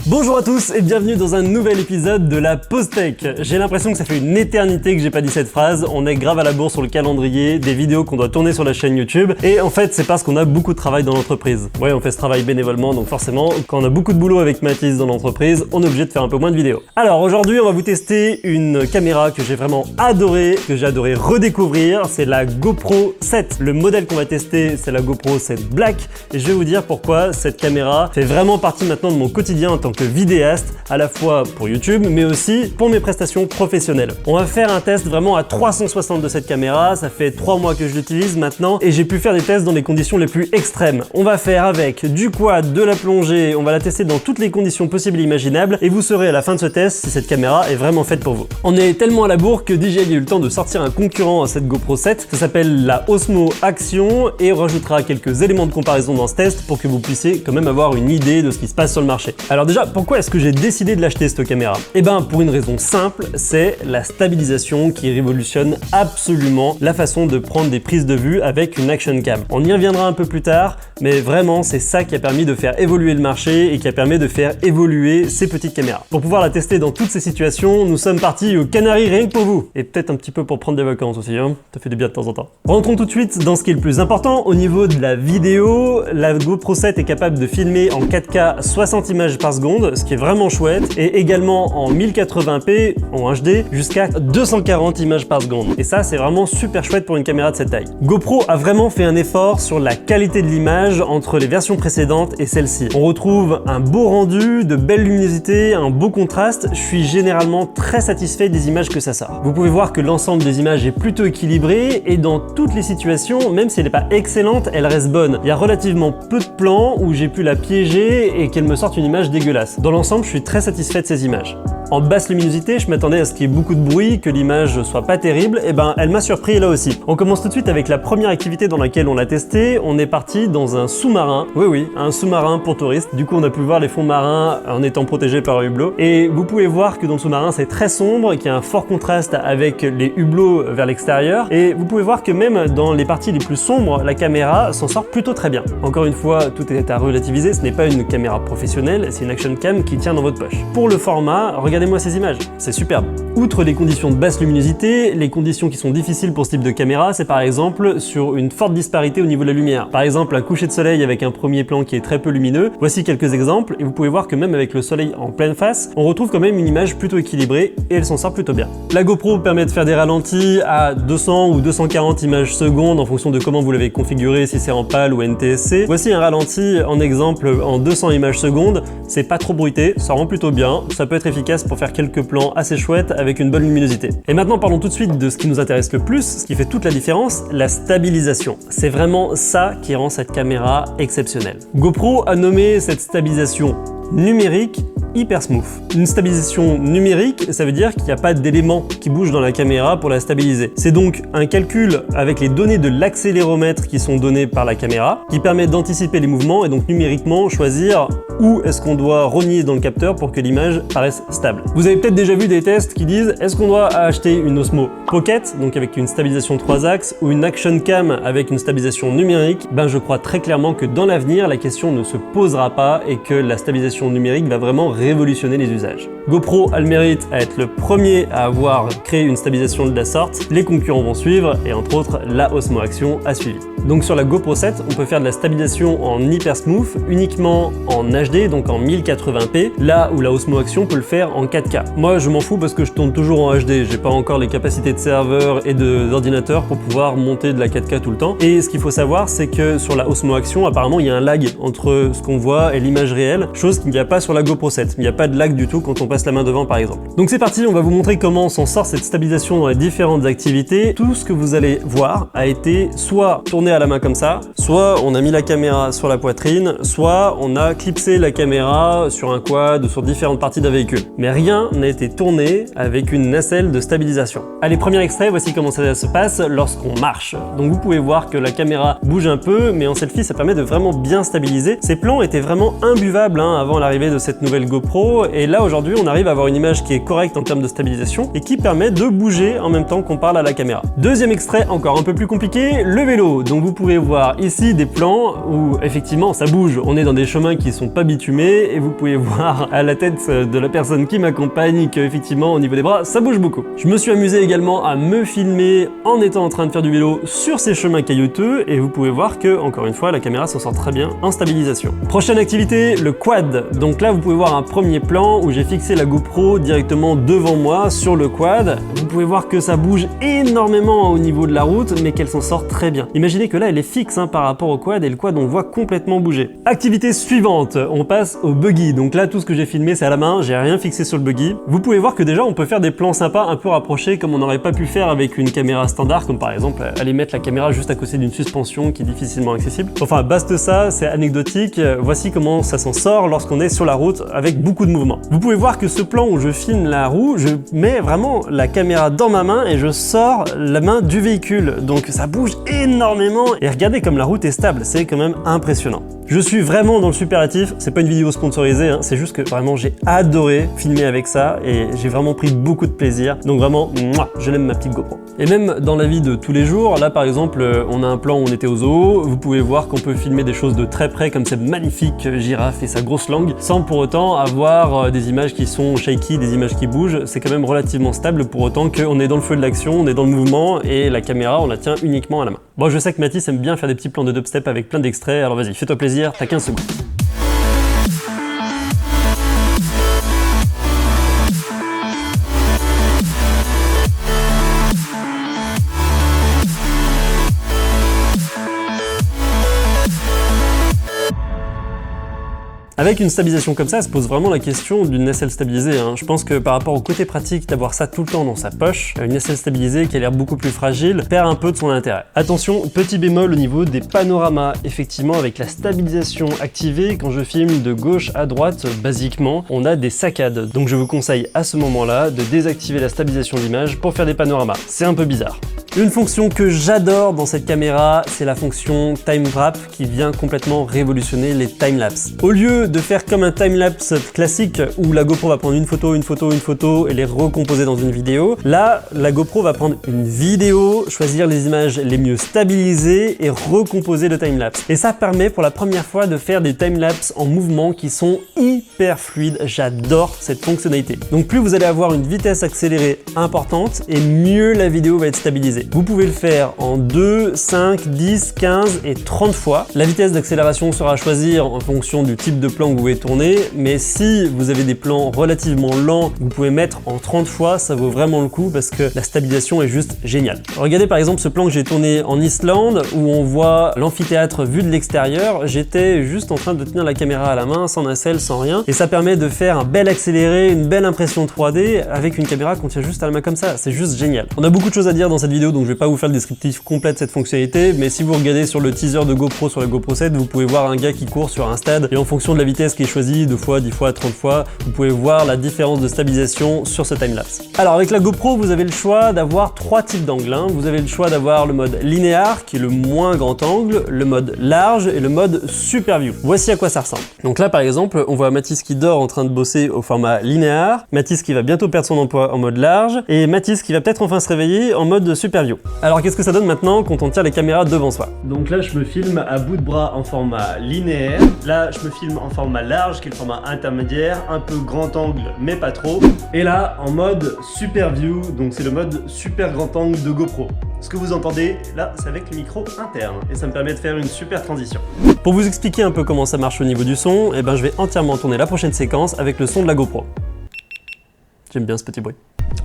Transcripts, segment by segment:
Bonjour à tous et bienvenue dans un nouvel épisode de la Pause Tech. J'ai l'impression que ça fait une éternité que j'ai pas dit cette phrase, on est grave à la bourre sur le calendrier, des vidéos qu'on doit tourner sur la chaîne YouTube, et en fait c'est parce qu'on a beaucoup de travail dans l'entreprise. Ouais, on fait ce travail bénévolement, donc forcément, quand on a beaucoup de boulot avec Mathis dans l'entreprise, on est obligé de faire un peu moins de vidéos. Alors aujourd'hui, on va vous tester une caméra que j'ai vraiment adorée, que j'ai adoré redécouvrir, c'est la GoPro 7. Le modèle qu'on va tester, c'est la GoPro 7 Black, et je vais vous dire pourquoi cette caméra fait vraiment partie maintenant de mon quotidien en tant que vidéaste, à la fois pour YouTube, mais aussi pour mes prestations professionnelles. On va faire un test vraiment à 360 de cette caméra, ça fait 3 mois que je l'utilise maintenant, et j'ai pu faire des tests dans les conditions les plus extrêmes. On va faire avec du quad, de la plongée, on va la tester dans toutes les conditions possibles et imaginables, et vous saurez à la fin de ce test si cette caméra est vraiment faite pour vous. On est tellement à la bourre que DJI a eu le temps de sortir un concurrent à cette GoPro 7, ça s'appelle la Osmo Action, et on rajoutera quelques éléments de comparaison dans ce test pour que vous puissiez quand même avoir une idée de ce qui se passe sur le marché. Alors déjà, pourquoi est-ce que j'ai décidé de l'acheter cette caméra? Eh ben pour une raison simple, c'est la stabilisation qui révolutionne absolument la façon de prendre des prises de vue avec une action cam. On y reviendra un peu plus tard, mais vraiment c'est ça qui a permis de faire évoluer le marché et qui a permis de faire évoluer ces petites caméras. Pour pouvoir la tester dans toutes ces situations, nous sommes partis aux Canaries rien que pour vous. Et peut-être un petit peu pour prendre des vacances aussi, hein. Ça fait du bien de temps en temps. Rentrons tout de suite dans ce qui est le plus important. Au niveau de la vidéo, la GoPro 7 est capable de filmer en 4K 60 images par seconde, ce qui est vraiment chouette, et également en 1080p en HD jusqu'à 240 images par seconde. Et ça, c'est vraiment super chouette pour une caméra de cette taille. GoPro a vraiment fait un effort sur la qualité de l'image entre les versions précédentes et celle-ci. On retrouve un beau rendu, de belles luminosités, un beau contraste. Je suis généralement très satisfait des images que ça sort. Vous pouvez voir que l'ensemble des images est plutôt équilibré, et dans toutes les situations, même si elle n'est pas excellente, elle reste bonne. Il y a relativement peu de plans où j'ai pu la piéger et qu'elle me sorte une image dégueulasse. Dans l'ensemble, je suis très satisfait de ces images. En basse luminosité, je m'attendais à ce qu'il y ait beaucoup de bruit, que l'image soit pas terrible, et ben elle m'a surpris là aussi. On commence tout de suite avec la première activité dans laquelle on l'a testé. On est parti dans un sous-marin, oui, un sous-marin pour touristes. Du coup, on a pu voir les fonds marins en étant protégés par un hublot. Et vous pouvez voir que dans le sous-marin, c'est très sombre, qu'il y a un fort contraste avec les hublots vers l'extérieur. Et vous pouvez voir que même dans les parties les plus sombres, la caméra s'en sort plutôt très bien. Encore une fois, tout est à relativiser, ce n'est pas une caméra professionnelle, c'est une action cam qui tient dans votre poche. Pour le format, regardez-moi ces images, c'est superbe. Outre les conditions de basse luminosité, les conditions qui sont difficiles pour ce type de caméra, c'est par exemple sur une forte disparité au niveau de la lumière. Par exemple, un coucher de soleil avec un premier plan qui est très peu lumineux. Voici quelques exemples, et vous pouvez voir que même avec le soleil en pleine face, on retrouve quand même une image plutôt équilibrée, et elle s'en sort plutôt bien. La GoPro permet de faire des ralentis à 200 ou 240 images secondes en fonction de comment vous l'avez configuré, si c'est en PAL ou NTSC. Voici un ralenti en exemple en 200 images secondes, c'est pas trop bruité, ça rend plutôt bien, ça peut être efficace pour faire quelques plans assez chouettes avec une bonne luminosité. Et maintenant parlons tout de suite de ce qui nous intéresse le plus, ce qui fait toute la différence, la stabilisation. C'est vraiment ça qui rend cette caméra exceptionnelle. GoPro a nommé cette stabilisation numérique hyper smooth. Une stabilisation numérique, ça veut dire qu'il n'y a pas d'éléments qui bougent dans la caméra pour la stabiliser. C'est donc un calcul avec les données de l'accéléromètre qui sont données par la caméra, qui permet d'anticiper les mouvements et donc numériquement choisir où est-ce qu'on doit rogner dans le capteur pour que l'image paraisse stable. Vous avez peut-être déjà vu des tests qui disent est-ce qu'on doit acheter une Osmo Pocket, donc avec une stabilisation 3 axes, ou une Action Cam avec une stabilisation numérique? Ben je crois très clairement que dans l'avenir, la question ne se posera pas et que la stabilisation numérique va vraiment révolutionner les usages. GoPro a le mérite à être le premier à avoir créé une stabilisation de la sorte, les concurrents vont suivre, et entre autres la Osmo Action a suivi. Donc sur la GoPro 7, on peut faire de la stabilisation en hyper smooth uniquement en HD, donc en 1080p, là où la Osmo Action peut le faire en 4K. Moi je m'en fous parce que je tourne toujours en HD, j'ai pas encore les capacités de serveur et d'ordinateur pour pouvoir monter de la 4K tout le temps. Et ce qu'il faut savoir, c'est que sur la Osmo Action, apparemment il y a un lag entre ce qu'on voit et l'image réelle, chose qu'il n'y a pas sur la GoPro 7. Il n'y a pas de lag du tout quand on passe la main devant par exemple. Donc c'est parti, on va vous montrer comment s'en sort cette stabilisation dans les différentes activités. Tout ce que vous allez voir a été soit tourné à la main comme ça, soit on a mis la caméra sur la poitrine, soit on a clipsé la caméra sur un quad ou sur différentes parties d'un véhicule. Mais rien n'a été tourné avec une nacelle de stabilisation. Allez, premier extrait, voici comment ça se passe lorsqu'on marche. Donc vous pouvez voir que la caméra bouge un peu, mais en selfie ça permet de vraiment bien stabiliser. Ces plans étaient vraiment imbuvables avant l'arrivée de cette nouvelle GoPro GoPro, et là aujourd'hui on arrive à avoir une image qui est correcte en termes de stabilisation et qui permet de bouger en même temps qu'on parle à la caméra. Deuxième extrait, encore un peu plus compliqué, le vélo. Donc vous pouvez voir ici des plans où effectivement ça bouge, on est dans des chemins qui sont pas bitumés et vous pouvez voir à la tête de la personne qui m'accompagne qu'effectivement au niveau des bras ça bouge beaucoup. Je me suis amusé également à me filmer en étant en train de faire du vélo sur ces chemins caillouteux et vous pouvez voir que, encore une fois, la caméra s'en sort très bien en stabilisation. Prochaine activité, le quad. Donc là vous pouvez voir un premier plan où j'ai fixé la GoPro directement devant moi sur le quad. Vous pouvez voir que ça bouge énormément au niveau de la route mais qu'elle s'en sort très bien. Imaginez que là elle est fixe par rapport au quad et le quad on le voit complètement bouger. Activité suivante, on passe au buggy. Donc là tout ce que j'ai filmé c'est à la main, j'ai rien fixé sur le buggy. Vous pouvez voir que déjà on peut faire des plans sympas un peu rapprochés comme on n'aurait pas pu faire avec une caméra standard, comme par exemple aller mettre la caméra juste à côté d'une suspension qui est difficilement accessible. Enfin basta ça, c'est anecdotique, voici comment ça s'en sort lorsqu'on est sur la route avec beaucoup de mouvements. Vous pouvez voir que ce plan où je filme la roue, je mets vraiment la caméra dans ma main et je sors la main du véhicule, donc ça bouge énormément et regardez comme la route est stable, c'est quand même impressionnant. Je suis vraiment dans le superlatif, c'est pas une vidéo sponsorisée, c'est juste que vraiment j'ai adoré filmer avec ça et j'ai vraiment pris beaucoup de plaisir, donc vraiment, je l'aime ma petite GoPro. Et même dans la vie de tous les jours, là par exemple, on a un plan où on était au zoo, vous pouvez voir qu'on peut filmer des choses de très près comme cette magnifique girafe et sa grosse langue, sans pour autant avoir des images qui sont shaky, des images qui bougent, c'est quand même relativement stable pour autant qu'on est dans le feu de l'action, on est dans le mouvement et la caméra on la tient uniquement à la main. Bon, je sais que Mathis aime bien faire des petits plans de dubstep avec plein d'extraits, alors vas-y, fais-toi plaisir, t'as 15 secondes. Avec une stabilisation comme ça se pose vraiment la question d'une nacelle stabilisée. Je pense que par rapport au côté pratique d'avoir ça tout le temps dans sa poche, une nacelle stabilisée qui a l'air beaucoup plus fragile perd un peu de son intérêt. Attention, petit bémol au niveau des panoramas. Effectivement, avec la stabilisation activée, quand je filme de gauche à droite, basiquement, on a des saccades. Donc je vous conseille à ce moment-là de désactiver la stabilisation d'image pour faire des panoramas. C'est un peu bizarre. Une fonction que j'adore dans cette caméra, c'est la fonction Time Wrap qui vient complètement révolutionner les timelapse. Au lieu de faire comme un timelapse classique où la GoPro va prendre une photo et les recomposer dans une vidéo, là, la GoPro va prendre une vidéo, choisir les images les mieux stabilisées et recomposer le timelapse. Et ça permet pour la première fois de faire des timelapse en mouvement qui sont hyper fluides. J'adore cette fonctionnalité. Donc plus vous allez avoir une vitesse accélérée importante et mieux la vidéo va être stabilisée. Vous pouvez le faire en 2, 5, 10, 15 et 30 fois. La vitesse d'accélération sera à choisir en fonction du type de plan que vous voulez tourner, mais si vous avez des plans relativement lents, vous pouvez mettre en 30 fois, ça vaut vraiment le coup parce que la stabilisation est juste géniale. Regardez par exemple ce plan que j'ai tourné en Islande où on voit l'amphithéâtre vu de l'extérieur. J'étais juste en train de tenir la caméra à la main, sans nacelle, sans rien, et ça permet de faire un bel accéléré, une belle impression 3D avec une caméra qu'on tient juste à la main comme ça. C'est juste génial. On a beaucoup de choses à dire dans cette vidéo, donc je vais pas vous faire le descriptif complet de cette fonctionnalité, mais si vous regardez sur le teaser de GoPro sur la GoPro 7, vous pouvez voir un gars qui court sur un stade et en fonction de la vitesse qui est choisie, 2 fois, 10 fois, 30 fois, vous pouvez voir la différence de stabilisation sur ce timelapse. Alors avec la GoPro, vous avez le choix d'avoir 3 types d'angles. Vous avez le choix d'avoir le mode linéaire qui est le moins grand angle, le mode large et le mode super view. Voici à quoi ça ressemble. Donc là par exemple, on voit Mathis qui dort en train de bosser au format linéaire, Mathis qui va bientôt perdre son emploi en mode large et Mathis qui va peut-être enfin se réveiller en mode super view. Alors qu'est-ce que ça donne maintenant quand on tient les caméras devant soi? Donc là je me filme à bout de bras en format linéaire, là je me filme en format large qui est le format intermédiaire, un peu grand angle mais pas trop, et là en mode super view, donc c'est le mode super grand angle de GoPro. Ce que vous entendez là c'est avec le micro interne et ça me permet de faire une super transition. Pour vous expliquer un peu comment ça marche au niveau du son, je vais entièrement tourner la prochaine séquence avec le son de la GoPro. J'aime bien ce petit bruit.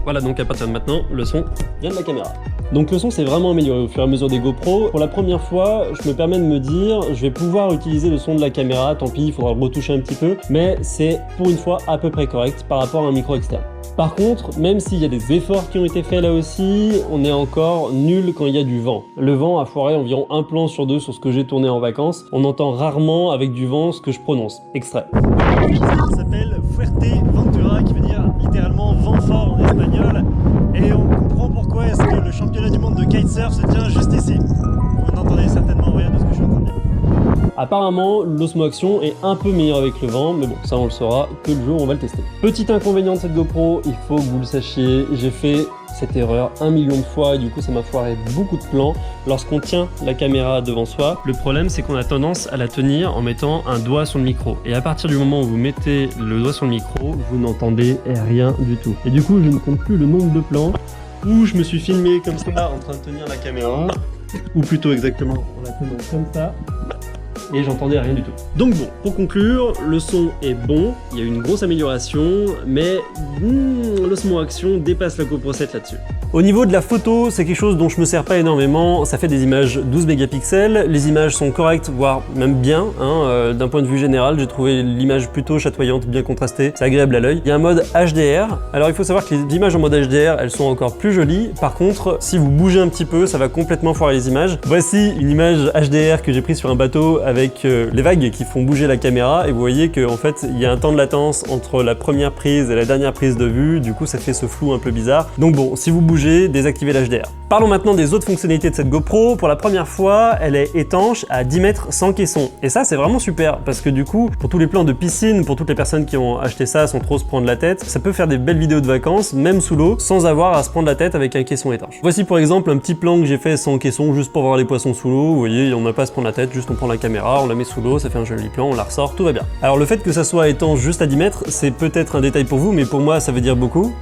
Voilà, donc à partir de maintenant, le son vient de la caméra. Donc le son s'est vraiment amélioré au fur et à mesure des GoPro. Pour la première fois, je me permets de me dire, je vais pouvoir utiliser le son de la caméra, tant pis, il faudra le retoucher un petit peu, mais c'est pour une fois à peu près correct par rapport à un micro externe. Par contre, même s'il y a des efforts qui ont été faits là aussi, on est encore nul quand il y a du vent. Le vent a foiré environ un plan sur 2 sur ce que j'ai tourné en vacances. On entend rarement avec du vent ce que je prononce. Extrait. Ça s'appelle Fuerteventura, qui veut dire littéralement vent fort en espagnol. Et on comprend pourquoi est-ce que le championnat du monde de kitesurf se tient juste ici. Vous n'entendez certainement rien de ce que je suis en train de dire. Apparemment, l'Osmo Action est un peu meilleur avec le vent, mais bon, ça on le saura que le jour où on va le tester. Petit inconvénient de cette GoPro, il faut que vous le sachiez, j'ai fait cette erreur 1 million de fois et du coup ça m'a foiré beaucoup de plans lorsqu'on tient la caméra devant soi. Le problème c'est qu'on a tendance à la tenir en mettant un doigt sur le micro et à partir du moment où vous mettez le doigt sur le micro, vous n'entendez rien du tout. Et du coup je ne compte plus le nombre de plans où je me suis filmé comme ça en train de tenir la caméra, ou plutôt exactement en la tenant comme ça, et j'entendais rien du tout. Donc bon, pour conclure, le son est bon, il y a une grosse amélioration, mais l'Osmo Action dépasse la GoPro 7 là-dessus. Au niveau de la photo, c'est quelque chose dont je me sers pas énormément, ça fait des images 12 mégapixels, les images sont correctes, voire même bien, hein, d'un point de vue général, j'ai trouvé l'image plutôt chatoyante, bien contrastée, c'est agréable à l'œil. Il y a un mode HDR, alors il faut savoir que les images en mode HDR, elles sont encore plus jolies, par contre, si vous bougez un petit peu, ça va complètement foirer les images. Voici une image HDR que j'ai prise sur un bateau avec les vagues qui font bouger la caméra, et vous voyez qu'en fait, il y a un temps de latence entre la première prise et la dernière prise de vue, du coup ça fait ce flou un peu bizarre. Donc bon, si vous bougez, désactivez l'HDR. Parlons maintenant des autres fonctionnalités de cette GoPro. Pour la première fois, elle est étanche à 10 mètres sans caisson. Et ça, c'est vraiment super parce que du coup, pour tous les plans de piscine, pour toutes les personnes qui ont acheté ça sans trop se prendre la tête, ça peut faire des belles vidéos de vacances, même sous l'eau, sans avoir à se prendre la tête avec un caisson étanche. Voici pour exemple un petit plan que j'ai fait sans caisson, juste pour voir les poissons sous l'eau. Vous voyez, on n'a pas à se prendre la tête, juste on prend la caméra, on la met sous l'eau, ça fait un joli plan, on la ressort, tout va bien. Alors le fait que ça soit étanche juste à 10 mètres, c'est peut-être un détail pour vous, mais pour moi, ça veut dire beaucoup.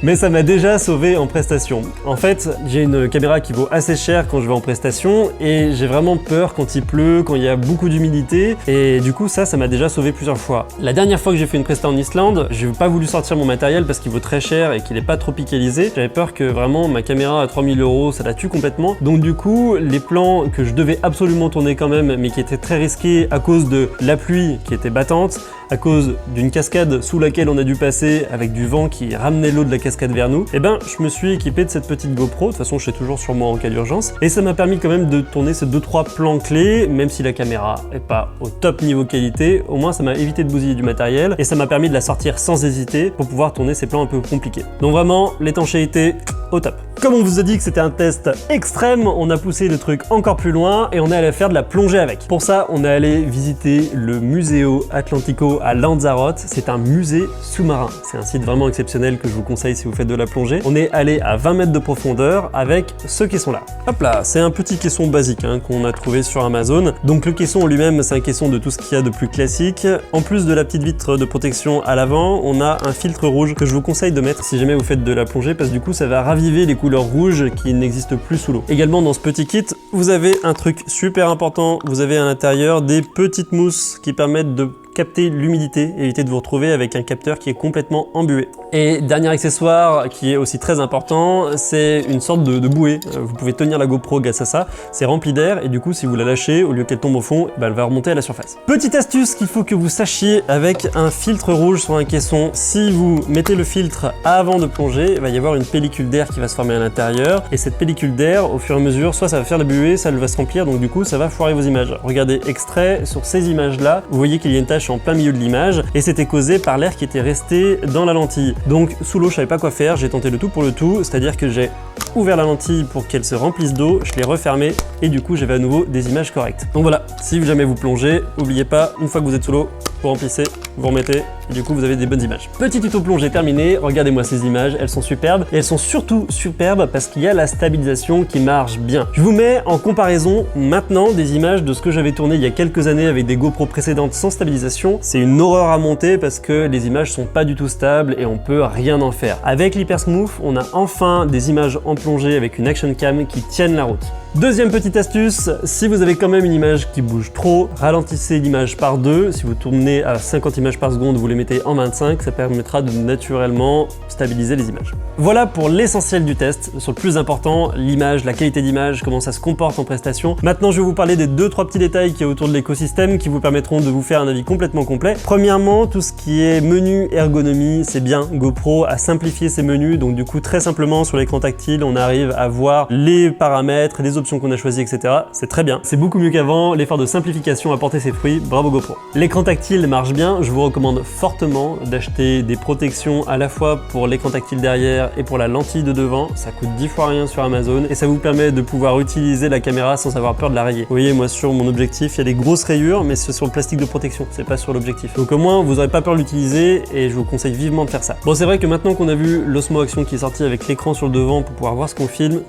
Mais ça m'a déjà sauvé en prestation. En fait, j'ai une caméra qui vaut assez cher quand je vais en prestation et j'ai vraiment peur quand il pleut, quand il y a beaucoup d'humidité et du coup ça m'a déjà sauvé plusieurs fois. La dernière fois que j'ai fait une presta en Islande, j'ai pas voulu sortir mon matériel parce qu'il vaut très cher et qu'il est pas tropicalisé. J'avais peur que vraiment ma caméra à 3000 €, ça la tue complètement. Donc du coup, les plans que je devais absolument tourner quand même, mais qui étaient très risqués à cause de la pluie qui était battante, à cause d'une cascade sous laquelle on a dû passer avec du vent qui ramenait l'eau de la cascade vers nous, et ben je me suis équipé de cette petite GoPro, de toute façon je suis toujours sur moi en cas d'urgence, et ça m'a permis quand même de tourner ces 2-3 plans clés, même si la caméra est pas au top niveau qualité, au moins ça m'a évité de bousiller du matériel, et ça m'a permis de la sortir sans hésiter pour pouvoir tourner ces plans un peu compliqués. Donc vraiment, l'étanchéité au top. Comme on vous a dit que c'était un test extrême, on a poussé le truc encore plus loin et on est allé faire de la plongée avec. Pour ça, on est allé visiter le Museo Atlantico à Lanzarote. C'est un musée sous-marin. C'est un site vraiment exceptionnel que je vous conseille si vous faites de la plongée. On est allé à 20 mètres de profondeur avec ce caisson-là. Hop là, c'est un petit caisson basique hein, qu'on a trouvé sur Amazon. Donc le caisson en lui-même, c'est un caisson de tout ce qu'il y a de plus classique. En plus de la petite vitre de protection à l'avant, on a un filtre rouge que je vous conseille de mettre si jamais vous faites de la plongée parce que du coup, ça va raviver les couleurs rouges qui n'existent plus sous l'eau. Également dans ce petit kit, vous avez un truc super important, vous avez à l'intérieur des petites mousses qui permettent de capter l'humidité, éviter de vous retrouver avec un capteur qui est complètement embué. Et dernier accessoire qui est aussi très important, c'est une sorte de bouée. Vous pouvez tenir la GoPro grâce à ça, c'est rempli d'air et du coup si vous la lâchez, au lieu qu'elle tombe au fond, elle va remonter à la surface. Petite astuce qu'il faut que vous sachiez avec un filtre rouge sur un caisson, si vous mettez le filtre avant de plonger, il va y avoir une pellicule d'air qui va se former à l'intérieur et cette pellicule d'air, au fur et à mesure, soit ça va faire la buée, ça va se remplir, donc du coup ça va foirer vos images. Regardez extrait, sur ces images là, vous voyez qu'il y a une tache en plein milieu de l'image et c'était causé par l'air qui était resté dans la lentille. Donc sous l'eau je savais pas quoi faire, j'ai tenté le tout pour le tout, c'est-à-dire que j'ai ouvert la lentille pour qu'elle se remplisse d'eau, je l'ai refermée et du coup j'avais à nouveau des images correctes. Donc voilà, si jamais vous plongez, n'oubliez pas, une fois que vous êtes sous l'eau, vous remplissez, vous remettez et du coup vous avez des bonnes images. Petit tuto plongée terminé, regardez-moi ces images, elles sont superbes et elles sont surtout superbes parce qu'il y a la stabilisation qui marche bien. Je vous mets en comparaison maintenant des images de ce que j'avais tourné il y a quelques années avec des GoPro précédentes sans stabilisation. C'est une horreur à monter parce que les images sont pas du tout stables et on peut rien en faire. Avec l'Hypersmooth, on a enfin des images en plongée avec une action cam qui tiennent la route. Deuxième petite astuce, si vous avez quand même une image qui bouge trop, ralentissez l'image par 2. Si vous tournez à 50 images par seconde, vous les mettez en 25, ça permettra de naturellement stabiliser les images. Voilà pour l'essentiel du test, sur le plus important, l'image, la qualité d'image, comment ça se comporte en prestation. Maintenant, je vais vous parler des 2-3 petits détails qui est autour de l'écosystème qui vous permettront de vous faire un avis complètement complet. Premièrement, tout ce qui est menu ergonomie, c'est bien. GoPro a simplifié ses menus, donc du coup, très simplement sur l'écran tactile, on arrive à voir les paramètres, les deux options qu'on a choisies, etc. C'est très bien. C'est beaucoup mieux qu'avant, l'effort de simplification a porté ses fruits, bravo GoPro. L'écran tactile marche bien, je vous recommande fortement d'acheter des protections à la fois pour l'écran tactile derrière et pour la lentille de devant. Ça coûte 10 fois rien sur Amazon et ça vous permet de pouvoir utiliser la caméra sans avoir peur de la rayer. Vous voyez, moi sur mon objectif, il y a des grosses rayures, mais c'est sur le plastique de protection, c'est pas sur l'objectif. Donc au moins, vous n'aurez pas peur de l'utiliser et je vous conseille vivement de faire ça. Bon, c'est vrai que maintenant qu'on a vu l'Osmo Action qui est sorti avec l'écran sur le devant pour pouvoir voir ce qu'on filme,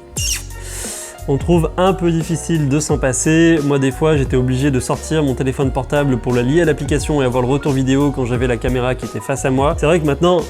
on trouve un peu difficile de s'en passer. Moi, des fois, j'étais obligé de sortir mon téléphone portable pour la lier à l'application et avoir le retour vidéo quand j'avais la caméra qui était face à moi. C'est vrai que maintenant,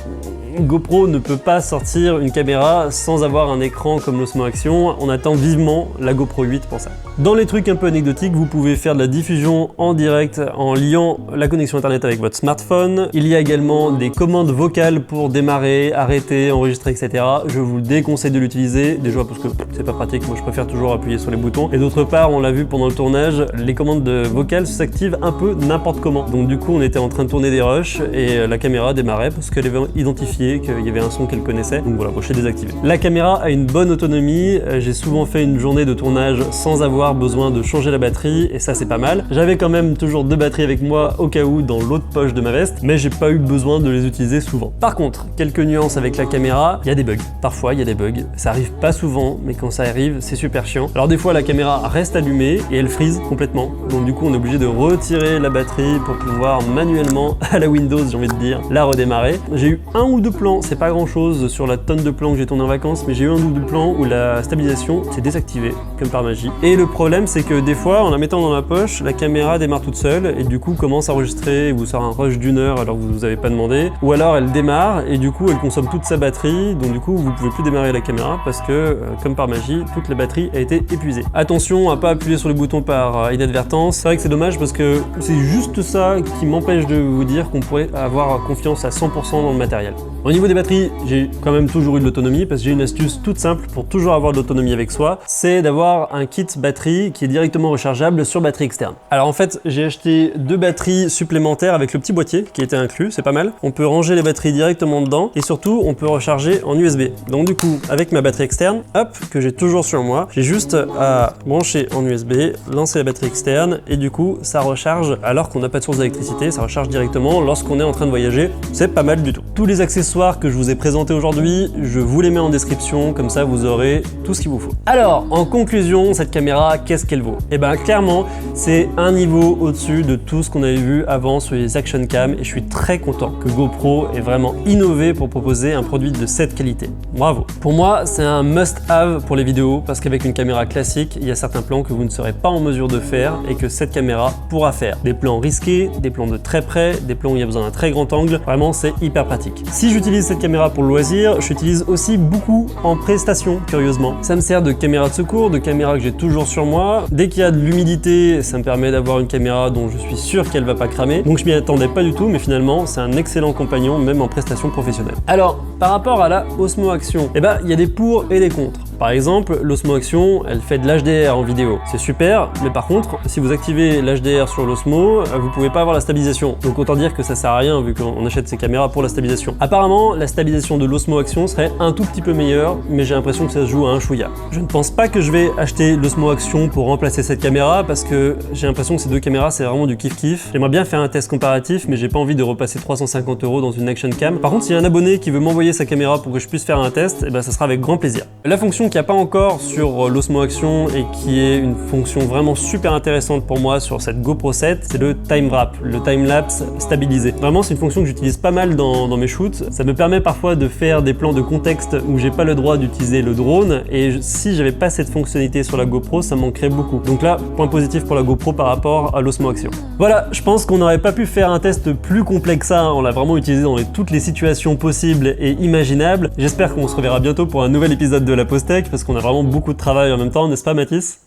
GoPro ne peut pas sortir une caméra sans avoir un écran comme l'Osmo Action. On attend vivement la GoPro 8 pour ça. Dans les trucs un peu anecdotiques, vous pouvez faire de la diffusion en direct en liant la connexion internet avec votre smartphone. Il y a également des commandes vocales pour démarrer, arrêter, enregistrer, etc. Je vous déconseille de l'utiliser, déjà parce que c'est pas pratique, moi je préfère toujours appuyer sur les boutons. Et d'autre part, on l'a vu pendant le tournage, les commandes vocales s'activent un peu n'importe comment. Donc du coup, on était en train de tourner des rushs et la caméra démarrait parce qu'elle avait identifié qu'il y avait un son qu'elle connaissait. Donc voilà, je l'ai désactivé. La caméra a une bonne autonomie. J'ai souvent fait une journée de tournage sans avoir besoin de changer la batterie et ça c'est pas mal. J'avais quand même toujours 2 batteries avec moi au cas où dans l'autre poche de ma veste, mais j'ai pas eu besoin de les utiliser souvent. Par contre, quelques nuances avec la caméra, il y a des bugs. Parfois il y a des bugs. Ça arrive pas souvent, mais quand ça arrive, c'est super chiant. Alors des fois la caméra reste allumée et elle freeze complètement. Donc du coup on est obligé de retirer la batterie pour pouvoir manuellement, à la Windows j'ai envie de dire, la redémarrer. J'ai eu un ou deux plans, c'est pas grand chose sur la tonne de plans que j'ai tourné en vacances, mais j'ai eu un ou deux plans où la stabilisation s'est désactivée, comme par magie. Et le problème c'est que des fois, en la mettant dans ma poche, la caméra démarre toute seule et du coup commence à enregistrer et vous sort un rush d'1 heure alors que vous avez pas demandé. Ou alors elle démarre et du coup elle consomme toute sa batterie, donc du coup vous pouvez plus démarrer la caméra parce que, comme par magie, toute la batterie a été épuisée. Attention à pas appuyer sur le bouton par inadvertance. C'est vrai que c'est dommage parce que c'est juste ça qui m'empêche de vous dire qu'on pourrait avoir confiance à 100% dans le matériel. Au niveau des batteries, j'ai quand même toujours eu de l'autonomie parce que j'ai une astuce toute simple pour toujours avoir de l'autonomie avec soi, c'est d'avoir un kit batterie qui est directement rechargeable sur batterie externe. Alors en fait, j'ai acheté 2 batteries supplémentaires avec le petit boîtier qui était inclus, c'est pas mal. On peut ranger les batteries directement dedans et surtout on peut recharger en USB. Donc du coup, avec ma batterie externe, hop, que j'ai toujours sur moi, j'ai juste à brancher en USB, lancer la batterie externe et du coup ça recharge alors qu'on n'a pas de source d'électricité, ça recharge directement lorsqu'on est en train de voyager. C'est pas mal du tout. Tous les accessoires que je vous ai présentés aujourd'hui, je vous les mets en description, comme ça vous aurez tout ce qu'il vous faut. Alors, en conclusion, cette caméra, qu'est-ce qu'elle vaut? Eh ben clairement, c'est un niveau au-dessus de tout ce qu'on avait vu avant sur les action cam et je suis très content que GoPro ait vraiment innové pour proposer un produit de cette qualité. Bravo! Pour moi, c'est un must-have pour les vidéos parce qu'avec une caméra classique, il y a certains plans que vous ne serez pas en mesure de faire et que cette caméra pourra faire. Des plans risqués, des plans de très près, des plans où il y a besoin d'un très grand angle, vraiment c'est hyper pratique. Si j'utilise cette caméra pour le loisir, je l'utilise aussi beaucoup en prestation, curieusement. Ça me sert de caméra de secours, de caméra que j'ai toujours sur moi. Dès qu'il y a de l'humidité, ça me permet d'avoir une caméra dont je suis sûr qu'elle va pas cramer. Donc je m'y attendais pas du tout, mais finalement c'est un excellent compagnon, même en prestation professionnelle. Alors, par rapport à la Osmo Action, eh ben, il y a des pour et des contre. Par exemple, l'Osmo Action, elle fait de l'HDR en vidéo. C'est super, mais par contre, si vous activez l'HDR sur l'Osmo, vous pouvez pas avoir la stabilisation. Donc autant dire que ça sert à rien vu qu'on achète ces caméras pour la stabilisation. Apparemment, la stabilisation de l'Osmo Action serait un tout petit peu meilleure, mais j'ai l'impression que ça se joue à un chouïa. Je ne pense pas que je vais acheter l'Osmo Action pour remplacer cette caméra parce que j'ai l'impression que ces deux caméras, c'est vraiment du kiff-kiff. J'aimerais bien faire un test comparatif, mais j'ai pas envie de repasser 350 € dans une action cam. Par contre, s'il y a un abonné qui veut m'envoyer sa caméra pour que je puisse faire un test, eh ben, ça sera avec grand plaisir. La fonction qu'il n'y a pas encore sur l'Osmo Action et qui est une fonction vraiment super intéressante pour moi sur cette GoPro 7, c'est le time wrap, le time-lapse stabilisé. Vraiment, c'est une fonction que j'utilise pas mal dans mes shoots. Ça me permet parfois de faire des plans de contexte où j'ai pas le droit d'utiliser le drone et si j'avais pas cette fonctionnalité sur la GoPro, ça manquerait beaucoup. Donc là, point positif pour la GoPro par rapport à l'Osmo Action. Voilà, je pense qu'on n'aurait pas pu faire un test plus complet que ça. On l'a vraiment utilisé dans toutes les situations possibles et imaginables. J'espère qu'on se reverra bientôt pour un nouvel épisode de la Pause Tech parce qu'on a vraiment beaucoup de travail en même temps, n'est-ce pas Mathis?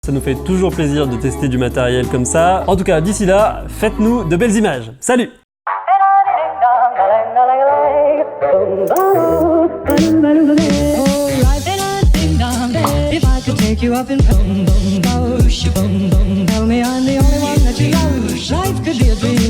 Ça nous fait toujours plaisir de tester du matériel comme ça. En tout cas, d'ici là, faites-nous de belles images. Salut! Take you up in boom boom boom, tell me I'm the only one that you love. Life could be a dream.